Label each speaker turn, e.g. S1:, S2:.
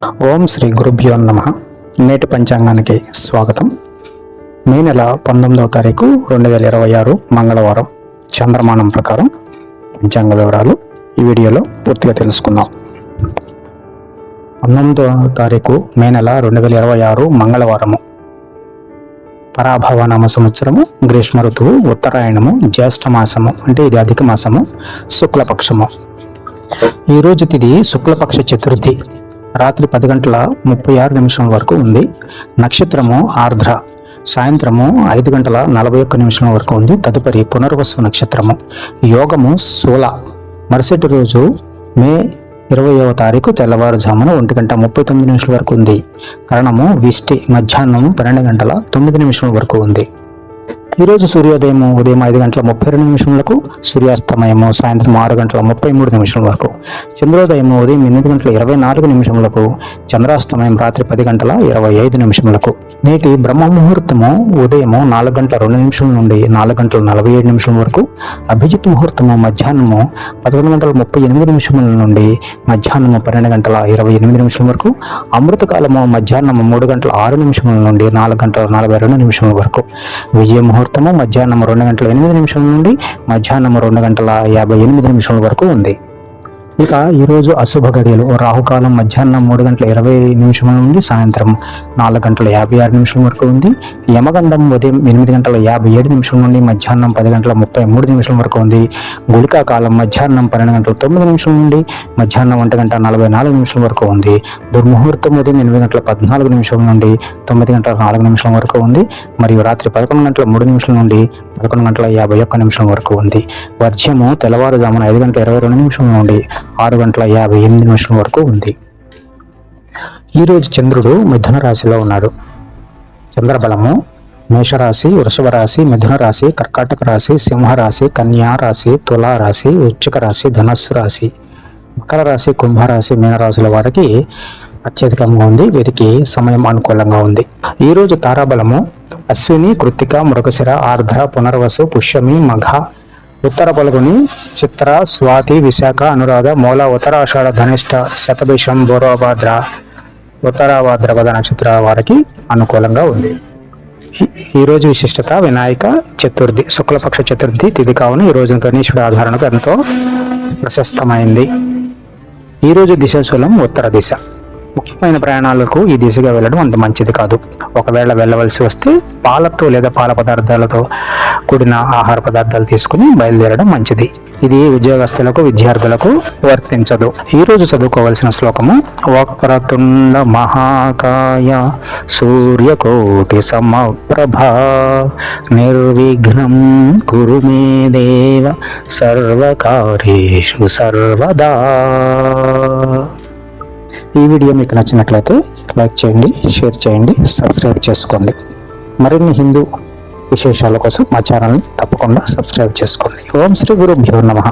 S1: ఓం శ్రీ గురుభ్యో నమః. నేటి పంచాంగానికి స్వాగతం. మే నెల 19వ తారీఖు 2026 మంగళవారం చంద్రమానం ప్రకారం పంచాంగ వివరాలు ఈ వీడియోలో పూర్తిగా తెలుసుకుందాం. 19వ తారీఖు మే నెల 2026 మంగళవారము. పరాభవ నామ సంవత్సరము, గ్రీష్మ ఋతువు, ఉత్తరాయణము, జ్యేష్ఠ మాసము అంటే ఇది అధిక మాసము, శుక్లపక్షము. ఈరోజు తిది శుక్లపక్ష చతుర్థి, రాత్రి 10:36 వరకు ఉంది. నక్షత్రము ఆర్ద్ర, సాయంత్రము 5:41 వరకు ఉంది. తదుపరి పునర్వసు నక్షత్రము. యోగము శూల. మరుసటి రోజు మే 20వ తారీఖు తెల్లవారుజామున 1:39 వరకు ఉంది. కరణము విష్టి. మధ్యాహ్నం 12:09 వరకు ఉంది. ఈరోజు సూర్యోదయము ఉదయం 5:32 సూర్యాస్తమయము సాయంత్రం 6:33 వరకు. చంద్రోదయము ఉదయం 8:24 చంద్రాస్తమయం రాత్రి 10:25 నేటి బ్రహ్మ ముహూర్తము ఉదయము 4:02 నుండి 4:47 వరకు. అభిజిత్ ముహూర్తము మధ్యాహ్నము 11:38 నుండి మధ్యాహ్నము 12:28 వరకు. అమృతకాలము మధ్యాహ్నము 3:06 నుండి 4:42 వరకు. విజయ ముహూర్తము మధ్యాహ్నం 2:08 నుండి మధ్యాహ్నం 2:58 వరకు ఉంది. ఇక ఈరోజు అశుభ గడియలు. రాహుకాలం మధ్యాహ్నం 3:20 నుండి సాయంత్రం 4:56 వరకు ఉంది. యమగండం ఉదయం 8:57 నుండి మధ్యాహ్నం 10:33 వరకు ఉంది. గుళికా కాలం మధ్యాహ్నం 12:09 నుండి మధ్యాహ్నం 1:44 వరకు ఉంది. దుర్ముహూర్తం ఉదయం 8:14 నుండి 9:04 వరకు ఉంది. మరియు రాత్రి 11:03 నుండి 11:51 వరకు ఉంది. వర్జ్యము తెల్లవారుజామున 5:22 నుండి 6:58 వరకు ఉంది. ఈరోజు చంద్రుడు మిథున రాశిలో ఉన్నాడు. చంద్రబలము మేషరాశి, వృషభ రాశి, మిథున రాశి, కర్కాటక రాశి, సింహరాశి, కన్యా రాశి, తులా రాశి, వృశ్చిక రాశి, ధనస్సు రాశి, మకర రాశి, కుంభరాశి, మీనరాశుల వారికి అత్యధికంగా ఉంది. వీరికి సమయం అనుకూలంగా ఉంది. ఈరోజు తారాబలము అశ్విని, కృత్తిక, మృగశిర, ఆర్ద్ర, పునర్వసు, పుష్యమి, మఘ, ఉత్తర పలుగుని, చిత్ర, స్వాతి, విశాఖ, అనురాధ, మూల, ఉత్తరాషాఢ, ధనిష్ట, శతభిషం, పూర్వభాద్ర, ఉత్తరాభాద్రపద నక్షత్రాల వారికి అనుకూలంగా ఉంది. ఈరోజు విశిష్టత వినాయక చతుర్థి, శుక్లపక్ష చతుర్థి తిథి కావున ఈ రోజు గణేశుడి ఆధారణకు ఎంతో ప్రశస్తమైంది. ఈరోజు దిశాశూలం ఉత్తర దిశ. ముఖ్యమైన ప్రయాణాలకు ఈ దిశగా వెళ్ళడం అంత మంచిది కాదు. ఒకవేళ వెళ్ళవలసి వస్తే పాలతో లేదా పాల పదార్థాలతో కూడిన ఆహార పదార్థాలు తీసుకుని బయలుదేరడం మంచిది. ఇది ఉద్యోగస్తులకు, విద్యార్థులకు వర్తించదు. ఈరోజు చదువుకోవలసిన శ్లోకము వక్రతుండ మహాకాయ సూర్యకోటి సమప్రభ నిర్విఘ్నం కురు మే దేవ సర్వకార్యేషు సర్వదా. ఈ వీడియో మీకు నచ్చినట్లయితే లైక్ చేయండి, షేర్ చేయండి, సబ్స్క్రైబ్ చేసుకోండి. మరిన్ని హిందూ విశేషాల కోసం మా ఛానల్ని తప్పకుండా సబ్స్క్రైబ్ చేసుకోండి. ఓం శ్రీ గురుభ్యో నమః.